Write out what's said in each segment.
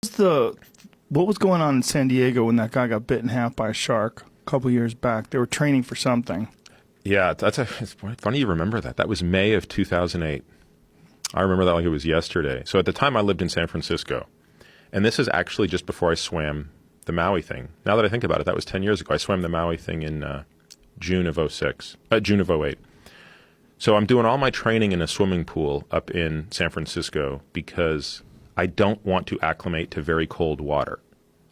the what was going on in San Diego when that guy got bit in half by a shark a couple years back? They were training for something. Yeah, it's funny you remember that. That was May of 2008. I remember that like it was yesterday. So at the time I lived in San Francisco, and this is actually just before I swam the Maui thing. Now that I think about it, that was 10 years ago. I swam the Maui thing in June of June of '08. So I'm doing all my training in a swimming pool up in San Francisco because I don't want to acclimate to very cold water.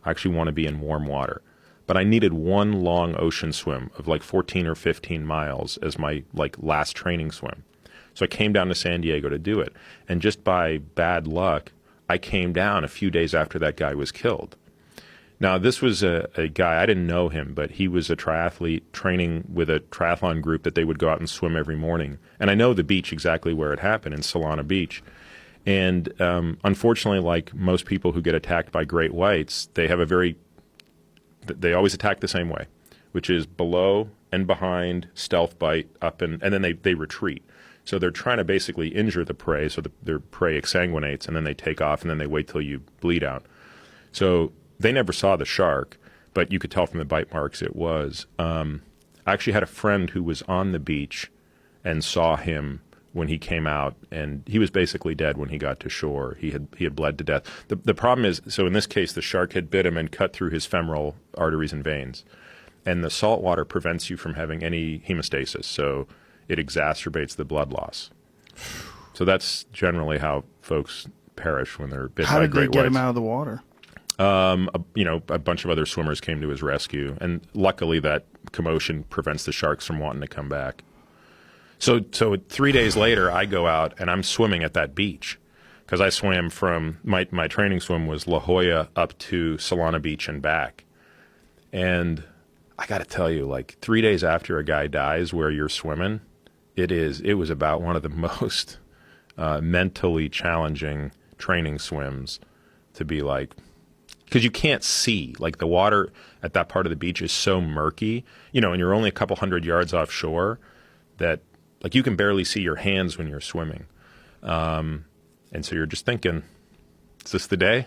I actually want to be in warm water. But I needed one long ocean swim of like 14 or 15 miles as my like last training swim. So I came down to San Diego to do it. And just by bad luck, I came down a few days after that guy was killed. Now, this was a guy, I didn't know him, but he was a triathlete training with a triathlon group that they would go out and swim every morning. And I know the beach exactly where it happened, in Solana Beach. And unfortunately, like most people who get attacked by great whites, they always attack the same way, which is below and behind, stealth bite, up, and then they retreat. So they're trying to basically injure the prey, so their prey exsanguinates, and then they take off, and then they wait till you bleed out. So they never saw the shark, but you could tell from the bite marks it was. I actually had a friend who was on the beach and saw him when he came out, and he was basically dead when he got to shore. He had bled to death. The problem is, so in this case, the shark had bit him and cut through his femoral arteries and veins. And the salt water prevents you from having any hemostasis, so it exacerbates the blood loss. So that's generally how folks perish when they're bit How by did they great get whites. him out of the water? A bunch of other swimmers came to his rescue, and luckily that commotion prevents the sharks from wanting to come back. So 3 days later, I go out and I'm swimming at that beach because I swam from my training swim was La Jolla up to Solana Beach and back. And I got to tell you, like 3 days after a guy dies where you're swimming, it was about one of the most mentally challenging training swims to be like, because you can't see, like the water at that part of the beach is so murky, and you're only a couple hundred yards offshore that like you can barely see your hands when you're swimming. And so you're just thinking, is this the day?